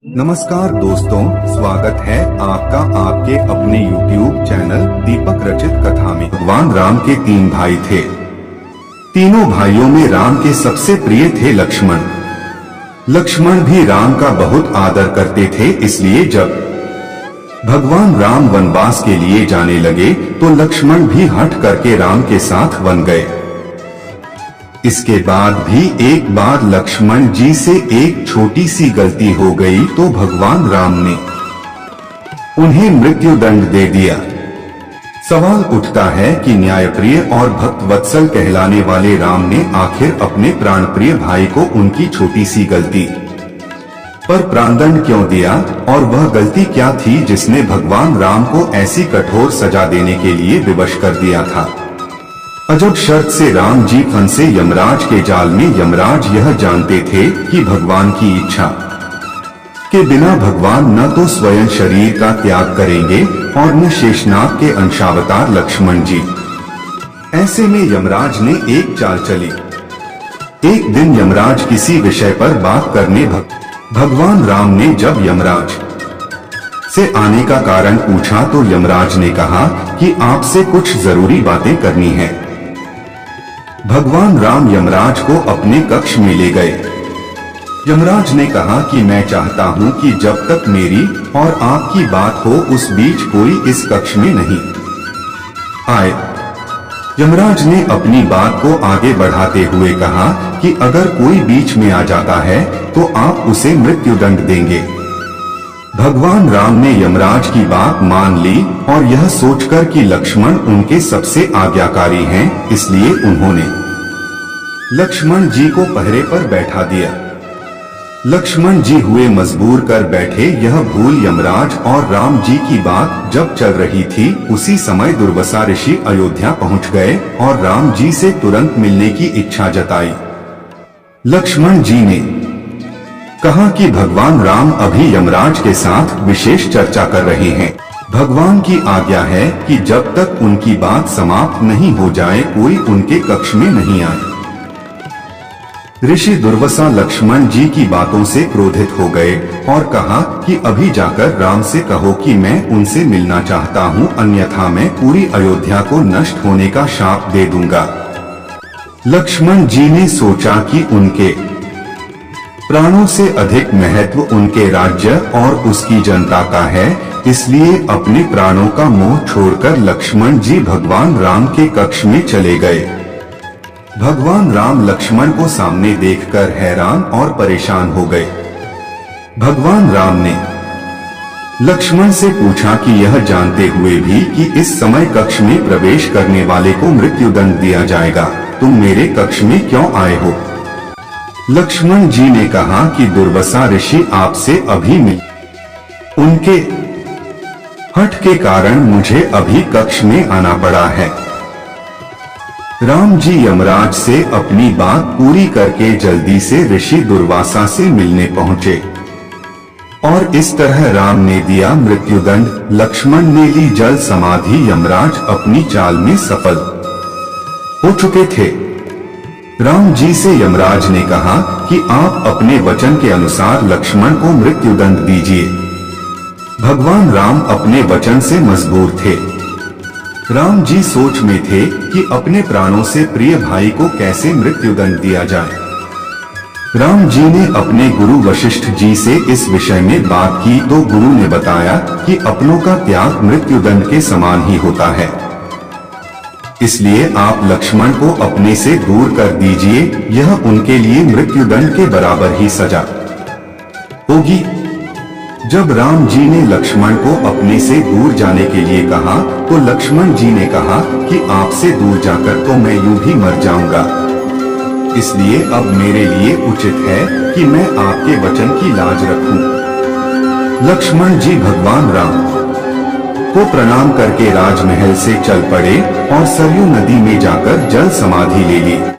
नमस्कार दोस्तों, स्वागत है आपका आपके अपने YouTube चैनल दीपक रचित कथा में। भगवान राम के 3 भाई थे। तीनों भाइयों में राम के सबसे प्रिय थे लक्ष्मण। लक्ष्मण भी राम का बहुत आदर करते थे, इसलिए जब भगवान राम वनवास के लिए जाने लगे तो लक्ष्मण भी हठ करके राम के साथ वन गए। इसके बाद भी एक बार लक्ष्मण जी से एक छोटी सी गलती हो गई तो भगवान राम ने उन्हें मृत्यु दंड दे दिया। सवाल उठता है कि न्यायप्रिय और भक्त वत्सल कहलाने वाले राम ने आखिर अपने प्राणप्रिय भाई को उनकी छोटी सी गलती पर प्राणदंड क्यों दिया, और वह गलती क्या थी जिसने भगवान राम को ऐसी कठोर सजा देने के लिए विवश कर दिया था। अजब शर्त से राम जी फंसे यमराज के जाल में। यमराज यह जानते थे कि भगवान की इच्छा के बिना भगवान न तो स्वयं शरीर का त्याग करेंगे और न शेषनाग के अंशावतार लक्ष्मण जी। ऐसे में यमराज ने एक चाल चली। एक दिन यमराज किसी विषय पर बात करने भगवान राम ने जब यमराज से आने का कारण पूछा तो यमराज ने कहा कि आपसे कुछ जरूरी बातें करनी है। भगवान राम यमराज को अपने कक्ष में ले गए। यमराज ने कहा कि मैं चाहता हूं कि जब तक मेरी और आपकी बात हो उस बीच कोई इस कक्ष में नहीं आए। यमराज ने अपनी बात को आगे बढ़ाते हुए कहा कि अगर कोई बीच में आ जाता है तो आप उसे मृत्यु दंड देंगे। भगवान राम ने यमराज की बात मान ली और यह सोचकर कि लक्ष्मण उनके सबसे आज्ञाकारी हैं, इसलिए उन्होंने लक्ष्मण जी को पहरे पर बैठा दिया। लक्ष्मण जी हुए मजबूर कर बैठे। यह भूल यमराज और राम जी की बात जब चल रही थी उसी समय दुर्वासा ऋषि अयोध्या पहुंच गए और राम जी से तुरंत मिलने की इच्छा जताई। लक्ष्मण जी ने कहा कि भगवान राम अभी यमराज के साथ विशेष चर्चा कर रहे हैं। भगवान की आज्ञा है कि जब तक उनकी बात समाप्त नहीं हो जाए कोई उनके कक्ष में नहीं आए। ऋषि दुर्वासा लक्ष्मण जी की बातों से क्रोधित हो गए और कहा कि अभी जाकर राम से कहो कि मैं उनसे मिलना चाहता हूँ, अन्यथा मैं पूरी अयोध्या को नष्ट होने का शाप दे दूंगा। लक्ष्मण जी ने सोचा कि उनके प्राणों से अधिक महत्व उनके राज्य और उसकी जनता का है, इसलिए अपने प्राणों का मोह छोड़कर लक्ष्मण जी भगवान राम के कक्ष में चले गए। भगवान राम लक्ष्मण को सामने देखकर हैरान और परेशान हो गए। भगवान राम ने लक्ष्मण से पूछा कि यह जानते हुए भी कि इस समय कक्ष में प्रवेश करने वाले को मृत्यु दंड दिया जाएगा, तुम मेरे कक्ष में क्यों आए हो? लक्ष्मण जी ने कहा कि दुर्वासा ऋषि आपसे अभी मिले, उनके हठ के कारण मुझे अभी कक्ष में आना पड़ा है। राम जी यमराज से अपनी बात पूरी करके जल्दी से ऋषि दुर्वासा से मिलने पहुंचे और इस तरह राम ने दिया मृत्युदंड। लक्ष्मण ने ली जल समाधि। यमराज अपनी चाल में सफल हो चुके थे। राम जी से यमराज ने कहा कि आप अपने वचन के अनुसार लक्ष्मण को मृत्युदंड दीजिए। भगवान राम अपने वचन से मजबूर थे। राम जी सोच में थे कि अपने प्राणों से प्रिय भाई को कैसे मृत्युदंड दिया जाए। राम जी ने अपने गुरु वशिष्ठ जी से इस विषय में बात की तो गुरु ने बताया कि अपनों का त्याग मृत्युदंड के समान ही होता है, इसलिए आप लक्ष्मण को अपने से दूर कर दीजिए, यह उनके लिए मृत्युदंड के बराबर ही सजा होगी। जब राम जी ने लक्ष्मण को अपने से दूर जाने के लिए कहा तो लक्ष्मण जी ने कहा कि आपसे दूर जाकर तो मैं यूं भी मर जाऊंगा, इसलिए अब मेरे लिए उचित है कि मैं आपके वचन की लाज रखूं। लक्ष्मण जी भगवान राम को प्रणाम करके राजमहल से चल पड़े और सरयू नदी में जाकर जल समाधि ले ली।